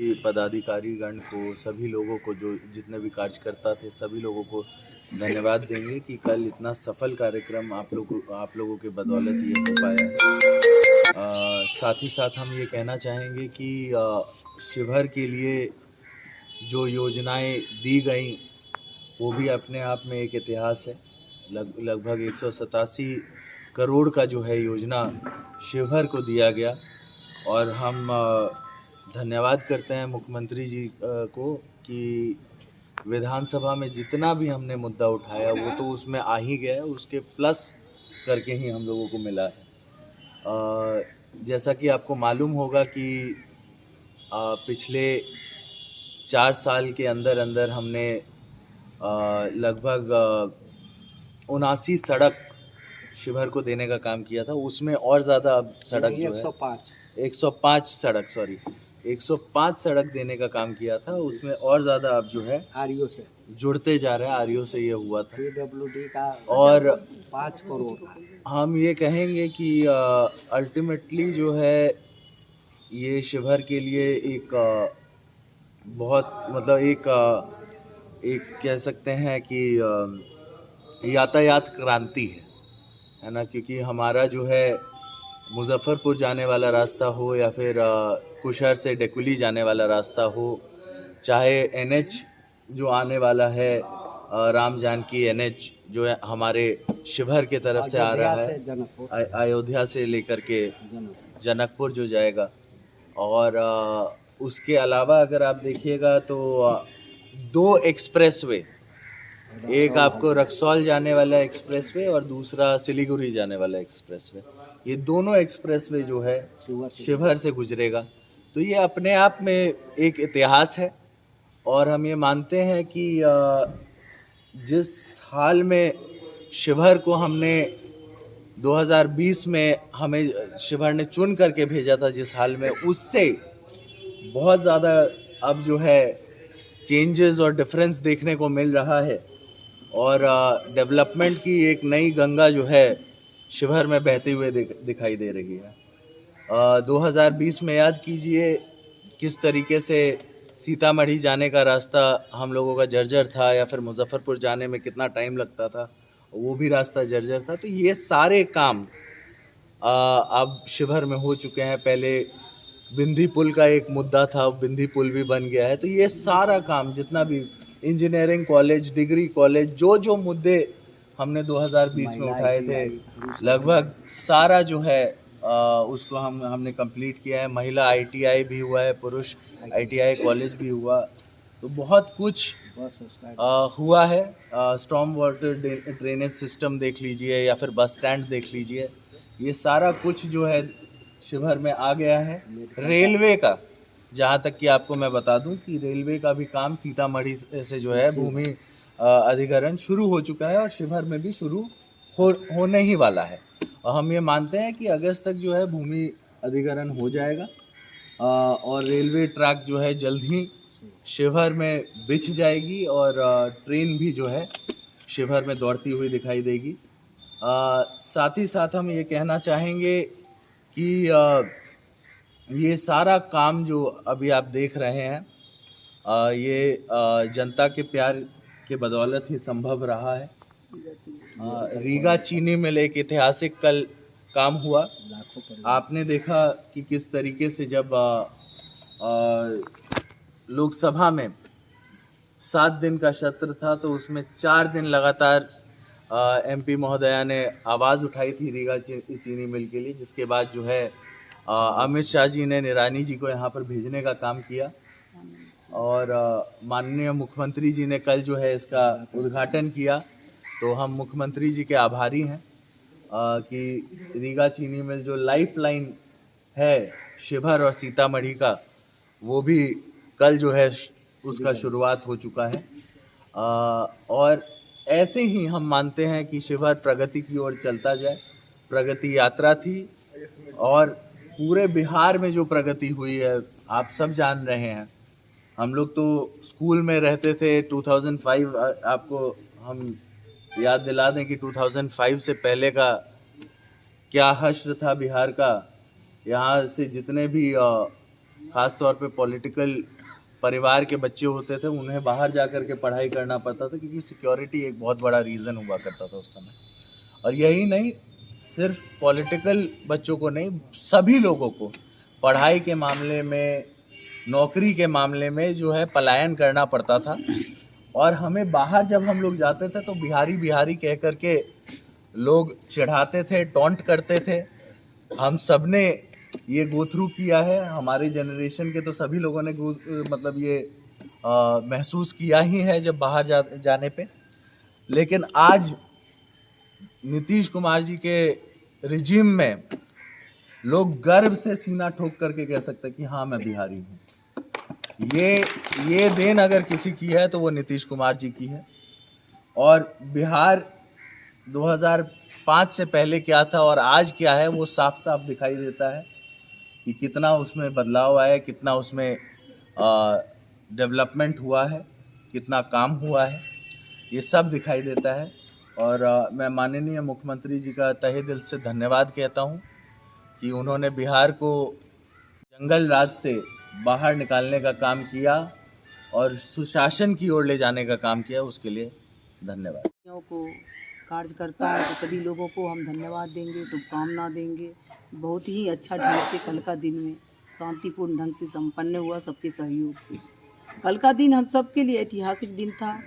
कि पदाधिकारीगण को, सभी लोगों को, जो जितने भी कार्यकर्ता थे, सभी लोगों को धन्यवाद देंगे कि कल इतना सफल कार्यक्रम आप लोगों के बदौलत ये हो पाया है। साथ ही साथ हम ये कहना चाहेंगे कि शिवहर के लिए जो योजनाएं दी गई वो भी अपने आप में एक इतिहास है। लगभग 187 करोड़ का जो है योजना शिवहर को दिया गया और हम धन्यवाद करते हैं मुख्यमंत्री जी को कि विधानसभा में जितना भी हमने मुद्दा उठाया वो तो उसमें आ ही गया है, उसके प्लस करके ही हम लोगों को मिला है। जैसा कि आपको मालूम होगा कि पिछले 4 साल के अंदर अंदर हमने लगभग 79 सड़क शिवहर को देने का काम किया था। उसमें और ज़्यादा अब सड़क जो है 105 सड़क देने का काम किया था। उसमें और ज़्यादा अब जो है आरईओ से जुड़ते जा रहे हैं। आरईओ से ये हुआ था PWD का और 5 करोड़ का। हम ये कहेंगे कि अल्टीमेटली जो है ये शिवहर के लिए एक बहुत मतलब एक कह सकते हैं कि यातायात क्रांति है ना, क्योंकि हमारा जो है मुजफ्फरपुर जाने वाला रास्ता हो या फिर कुशहर से डेकुली जाने वाला रास्ता हो, चाहे NH जो आने वाला है राम जानकी NH जो है हमारे शिवहर के तरफ से आ रहा है, अयोध्या से लेकर के जनकपुर जो जाएगा। और उसके अलावा अगर आप देखिएगा तो 2 एक्सप्रेसवे, एक आपको रक्सौल जाने वाला एक्सप्रेसवे और दूसरा सिलीगुड़ी जाने वाला एक्सप्रेसवे, ये दोनों एक्सप्रेसवे जो है शिवहर से गुजरेगा। तो ये अपने आप में एक इतिहास है और हम ये मानते हैं कि जिस हाल में शिवहर को हमने 2020 में हमें शिवहर ने चुन करके भेजा था, जिस हाल में, उससे बहुत ज़्यादा अब जो है चेंजेस और डिफरेंस देखने को मिल रहा है और डेवलपमेंट की एक नई गंगा जो है शिवहर में बहते हुए दिखाई दे रही है। 2020 में याद कीजिए किस तरीके से सीतामढ़ी जाने का रास्ता हम लोगों का जर्जर था, या फिर मुजफ्फरपुर जाने में कितना टाइम लगता था, वो भी रास्ता जर्जर था। तो ये सारे काम अब शिवहर में हो चुके हैं। पहले बिंदी पुल का एक मुद्दा था, बिंदी पुल भी बन गया है। तो ये सारा काम, जितना भी इंजीनियरिंग कॉलेज, डिग्री कॉलेज, जो मुद्दे हमने 2020 में उठाए थे, लगभग सारा जो है उसको हमने कंप्लीट किया है। महिला ITI भी हुआ है, पुरुष ITI कॉलेज भी हुआ। तो बहुत कुछ हुआ है। स्टॉर्म वाटर ड्रेनेज सिस्टम देख लीजिए या फिर बस स्टैंड देख लीजिए, ये सारा कुछ जो है शिवहर में आ गया है। रेलवे का, जहाँ तक कि आपको मैं बता दूं कि रेलवे का भी काम सीतामढ़ी से जो है भूमि अधिग्रहण शुरू हो चुका है और शिवहर में भी शुरू होने ही वाला है। और हम ये मानते हैं कि अगस्त तक जो है भूमि अधिग्रहण हो जाएगा और रेलवे ट्रैक जो है जल्द ही शिवहर में बिछ जाएगी और ट्रेन भी जो है शिवहर में दौड़ती हुई दिखाई देगी। साथ ही साथ हम ये कहना चाहेंगे कि ये सारा काम जो अभी आप देख रहे हैं ये जनता के प्यार के बदौलत ही संभव रहा है। रीगा चीनी मिल एक ऐतिहासिक कल काम हुआ। आपने देखा कि किस तरीके से जब लोकसभा में 7 दिन का सत्र था तो उसमें 4 दिन लगातार MP महोदया ने आवाज़ उठाई थी रीगा चीनी मिल के लिए, जिसके बाद जो है अमित शाह जी ने निरानी जी को यहाँ पर भेजने का काम किया और माननीय मुख्यमंत्री जी ने कल जो है इसका उद्घाटन किया। तो हम मुख्यमंत्री जी के आभारी हैं कि रीगा चीनी मिल जो लाइफ लाइन है शिवहर और सीतामढ़ी का, वो भी कल जो है उसका शुरुआत हो चुका है। और ऐसे ही हम मानते हैं कि शिवहर प्रगति की ओर चलता जाए। प्रगति यात्रा थी और पूरे बिहार में जो प्रगति हुई है आप सब जान रहे हैं। हम लोग तो स्कूल में रहते थे 2005, आपको हम याद दिला दें कि 2005 से पहले का क्या हश्र था बिहार का। यहाँ से जितने भी ख़ास तौर पे पॉलिटिकल परिवार के बच्चे होते थे, उन्हें बाहर जा कर के पढ़ाई करना पड़ता था, क्योंकि सिक्योरिटी एक बहुत बड़ा रीज़न हुआ करता था उस समय। और यही नहीं, सिर्फ पॉलिटिकल बच्चों को नहीं, सभी लोगों को पढ़ाई के मामले में, नौकरी के मामले में जो है पलायन करना पड़ता था। और हमें बाहर जब हम लोग जाते थे तो बिहारी बिहारी कह कर के लोग चिढ़ाते थे, टॉन्ट करते थे। हम सब ने ये गो थ्रू किया है, हमारे जनरेशन के तो सभी लोगों ने मतलब ये महसूस किया ही है जब बाहर जाने पे। लेकिन आज नीतीश कुमार जी के रिजिम में लोग गर्व से सीना ठोक करके कह सकते हैं कि हाँ, मैं बिहारी हूँ। ये देन अगर किसी की है तो वो नीतीश कुमार जी की है। और बिहार 2005 से पहले क्या था और आज क्या है, वो साफ साफ दिखाई देता है कि कितना उसमें बदलाव आया है, कितना उसमें डेवलपमेंट हुआ है, कितना काम हुआ है, ये सब दिखाई देता है। और मैं माननीय मुख्यमंत्री जी का तहे दिल से धन्यवाद कहता हूँ कि उन्होंने बिहार को जंगल राज से बाहर निकालने का काम किया और सुशासन की ओर ले जाने का काम किया, उसके लिए धन्यवाद। को कार्यकर्ता है तो सभी लोगों को हम धन्यवाद देंगे, शुभकामना देंगे। बहुत ही अच्छा ढंग से कल का दिन में शांतिपूर्ण ढंग से संपन्न हुआ सबके सहयोग से। कल का दिन हम सब के लिए ऐतिहासिक दिन था,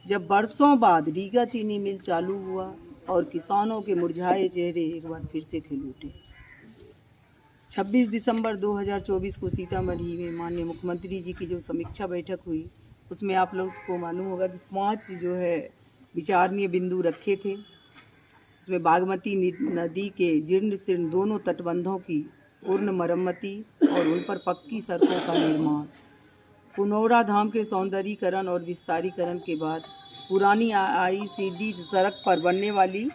जब बरसों बाद रीगा चीनी मिल चालू हुआ और किसानों के मुरझाए चेहरे एक बार फिर से खिल उठे। 26 दिसंबर 2024 को सीतामढ़ी में माननीय मुख्यमंत्री जी की जो समीक्षा बैठक हुई, उसमें आप लोग को मालूम होगा कि 5 जो है विचारणीय बिंदु रखे थे। उसमें बागमती नदी के जीर्ण शीर्ण दोनों तटबंधों की पूर्ण मरम्मति और उन पर पक्की सड़कों का निर्माण, पुनौरा धाम के सौंदर्यीकरण और विस्तारीकरण के बाद पुरानी ICD सड़क पर बनने वाली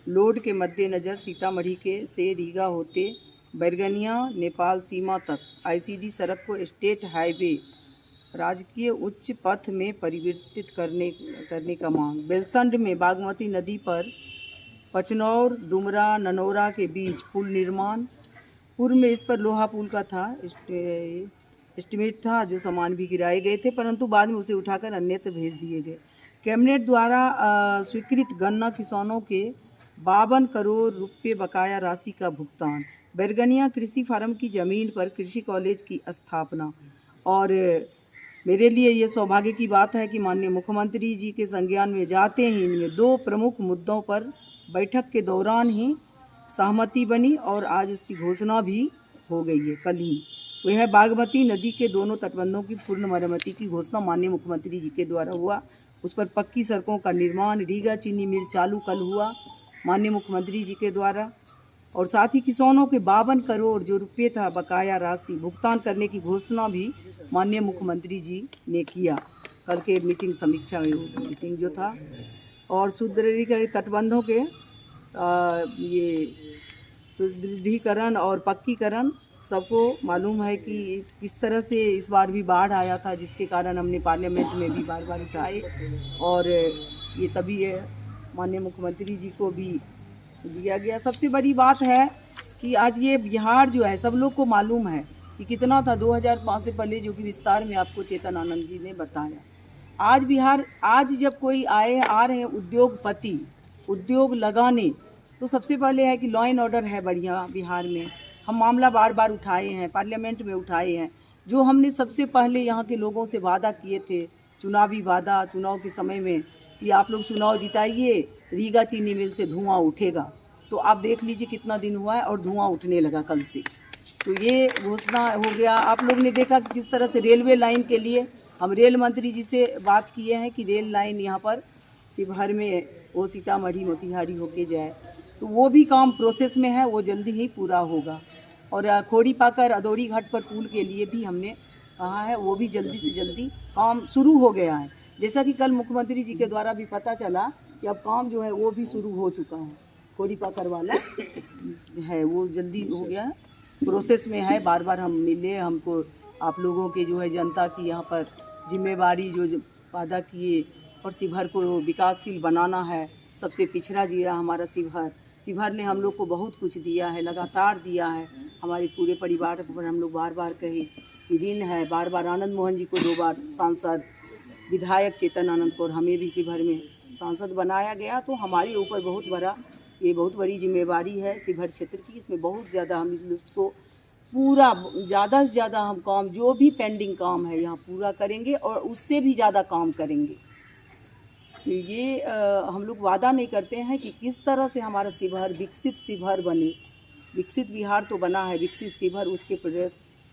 लोड के मद्देनज़र सीतामढ़ी के से रीगा होते बैरगनिया नेपाल सीमा तक ICD सड़क को स्टेट हाईवे राजकीय उच्च पथ में परिवर्तित करने का मांग। बेलसंड में बागमती नदी पर पचनौर डुमरा ननौरा के बीच पुल निर्माण। पूर्व में इस पर लोहा पुल का था एस्टिमेट था, जो सामान भी गिराए गए थे, परंतु बाद में उसे उठाकर अन्यत्र भेज दिए गए। कैबिनेट द्वारा स्वीकृत गन्ना किसानों के 52 करोड़ रुपये बकाया राशि का भुगतान। बैरगनिया कृषि फार्म की ज़मीन पर कृषि कॉलेज की स्थापना। और मेरे लिए ये सौभाग्य की बात है कि माननीय मुख्यमंत्री जी के संज्ञान में जाते ही इनमें 2 प्रमुख मुद्दों पर बैठक के दौरान ही सहमति बनी और आज उसकी घोषणा भी हो गई है कल ही। वह है बागमती नदी के दोनों तटबंधों की पूर्ण मरम्मति की घोषणा माननीय मुख्यमंत्री जी के द्वारा हुआ। उस पर पक्की सड़कों का निर्माण, रीगा चीनी मिल चालू कल हुआ माननीय मुख्यमंत्री जी के द्वारा। और साथ ही किसानों के 52 करोड़ जो रुपये था बकाया राशि भुगतान करने की घोषणा भी माननीय मुख्यमंत्री जी ने किया कल के मीटिंग समीक्षा मीटिंग जो था। और सुदृढ़ीकरण तटबंधों के ये सुदृढ़ीकरण और पक्कीकरण, सबको मालूम है कि किस तरह से इस बार भी बाढ़ आया था, जिसके कारण हमने पार्लियामेंट में भी बार बार उठाए और ये तभी माननीय मुख्यमंत्री जी को भी दिया गया। सबसे बड़ी बात है कि आज ये बिहार जो है, सब लोग को मालूम है कि कितना था 2005 से पहले, जो कि विस्तार में आपको चेतन आनंद जी ने बताया। आज बिहार, आज जब कोई आ रहे हैं उद्योगपति उद्योग लगाने, तो सबसे पहले है कि लॉ एंड ऑर्डर है बढ़िया बिहार में। हम मामला बार बार उठाए हैं, पार्लियामेंट में उठाए हैं। जो हमने सबसे पहले यहाँ के लोगों से वादा किए थे, चुनावी वादा, चुनाव के समय में कि आप लोग चुनाव जिताइए, रीगा चीनी मिल से धुआं उठेगा। तो आप देख लीजिए कितना दिन हुआ है और धुआं उठने लगा कल से। तो ये घोषणा हो गया। आप लोग ने देखा कि किस तरह से रेलवे लाइन के लिए हम रेल मंत्री जी से बात किए हैं कि रेल लाइन यहाँ पर शिवहर में वो सीतामढ़ी मोतिहारी होके जाए, तो वो भी काम प्रोसेस में है, वो जल्दी ही पूरा होगा। और खोड़ी पाकर अदौड़ी घाट पर पुल के लिए भी हमने कहा है, वो भी जल्दी से जल्दी काम शुरू हो गया है। जैसा कि कल मुख्यमंत्री जी के द्वारा भी पता चला कि अब काम जो है वो भी शुरू हो चुका है। खोड़ी पाकर वाला है वो जल्दी हो गया है, प्रोसेस में है। बार बार हम मिले, हमको आप लोगों के जो है जनता की यहाँ पर जिम्मेवारी जो वादा किए और शिवहर को विकासशील बनाना है। सबसे पिछड़ा जिला हमारा शिवहर, शिवहर ने हम लोग को बहुत कुछ दिया है, लगातार दिया है। हमारे पूरे परिवार पर हम लोग बार बार कहे कि ऋण है। बार बार आनंद मोहन जी को 2 बार सांसद, विधायक चेतन आनंद को और हमें भी शिवहर में सांसद बनाया गया। तो हमारे ऊपर बहुत बड़ी जिम्मेवारी है शिवहर क्षेत्र की। इसमें बहुत ज़्यादा हम इसको पूरा ज़्यादा से ज़्यादा हम काम, जो भी पेंडिंग काम है यहाँ पूरा करेंगे और उससे भी ज़्यादा काम करेंगे। तो ये हम लोग वादा नहीं करते हैं कि किस तरह से हमारा शिवहर विकसित शिवहर बने। विकसित बिहार तो बना है, विकसित शिवहर उसके प्रति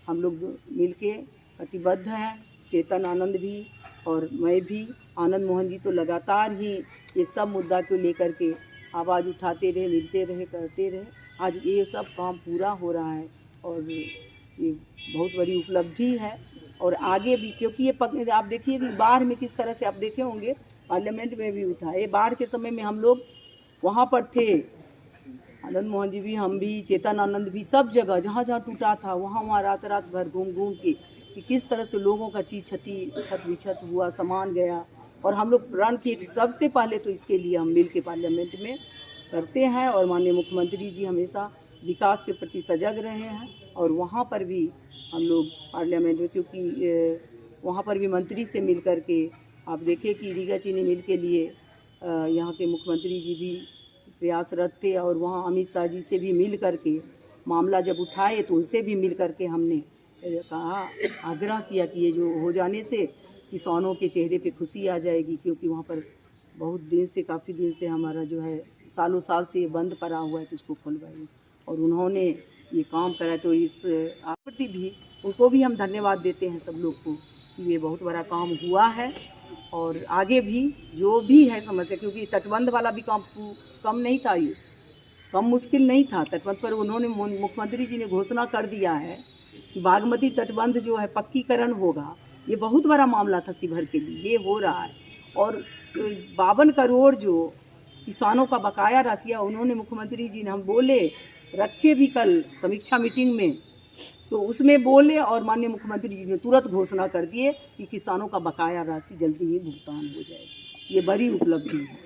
हम लोग मिलके कटिबद्ध हैं। चेतन आनंद भी और मैं भी। आनंद मोहन जी तो लगातार ही ये सब मुद्दा को लेकर के आवाज़ उठाते रहे, मिलते रहे, करते रहे। आज ये सब काम पूरा हो रहा है और ये बहुत बड़ी उपलब्धि है। और आगे भी, क्योंकि ये आप देखिए कि बाढ़ में किस तरह से आप देखे होंगे, पार्लियामेंट में भी उठा। ये बाढ़ के समय में हम लोग वहाँ पर थे, आनंद मोहन जी भी, हम भी, चेतन आनंद भी, सब जगह जहाँ जहाँ टूटा था वहाँ रात रात भर घूम के कि किस तरह से लोगों का चीज़ छत विछत हुआ, सामान गया। और हम लोग प्रण किए कि सबसे पहले तो इसके लिए हम मिल के पार्लियामेंट में करते हैं। और माननीय मुख्यमंत्री जी हमेशा विकास के प्रति सजग रहे हैं। और वहाँ पर भी हम लोग पार्लियामेंट में, क्योंकि वहाँ पर भी मंत्री से मिल कर के आप देखें कि रीगा चीनी मिल के लिए यहाँ के मुख्यमंत्री जी भी प्रयासरत थे। और वहाँ अमित शाह जी से भी मिल कर के मामला जब उठाए तो उनसे भी मिल कर के हमने कहा, आग्रह किया कि ये जो हो जाने से किसानों के चेहरे पे खुशी आ जाएगी। क्योंकि वहाँ पर बहुत दिन से, काफ़ी दिन से हमारा जो है सालों साल से ये बंद पड़ा हुआ है, तो इसको खुलवाइए। और उन्होंने ये काम करा। तो इस प्रति भी उनको भी हम धन्यवाद देते हैं सब लोग को कि ये बहुत बड़ा काम हुआ है। और आगे भी जो भी है समस्या, क्योंकि तटबंध वाला भी काम कम नहीं था, ये कम मुश्किल नहीं था। तटबंध पर उन्होंने, मुख्यमंत्री जी ने घोषणा कर दिया है कि बागमती तटबंध जो है पक्कीकरण होगा। ये बहुत बड़ा मामला था शिवहर के लिए, ये हो रहा है। और 52 करोड़ जो किसानों का बकाया राशि है, उन्होंने, मुख्यमंत्री जी ने, हम बोले रखे भी कल समीक्षा मीटिंग में, तो उसमें बोले और माननीय मुख्यमंत्री जी ने तुरंत घोषणा कर दिए कि किसानों का बकाया राशि जल्दी ही भुगतान हो जाएगी। ये बड़ी उपलब्धि है।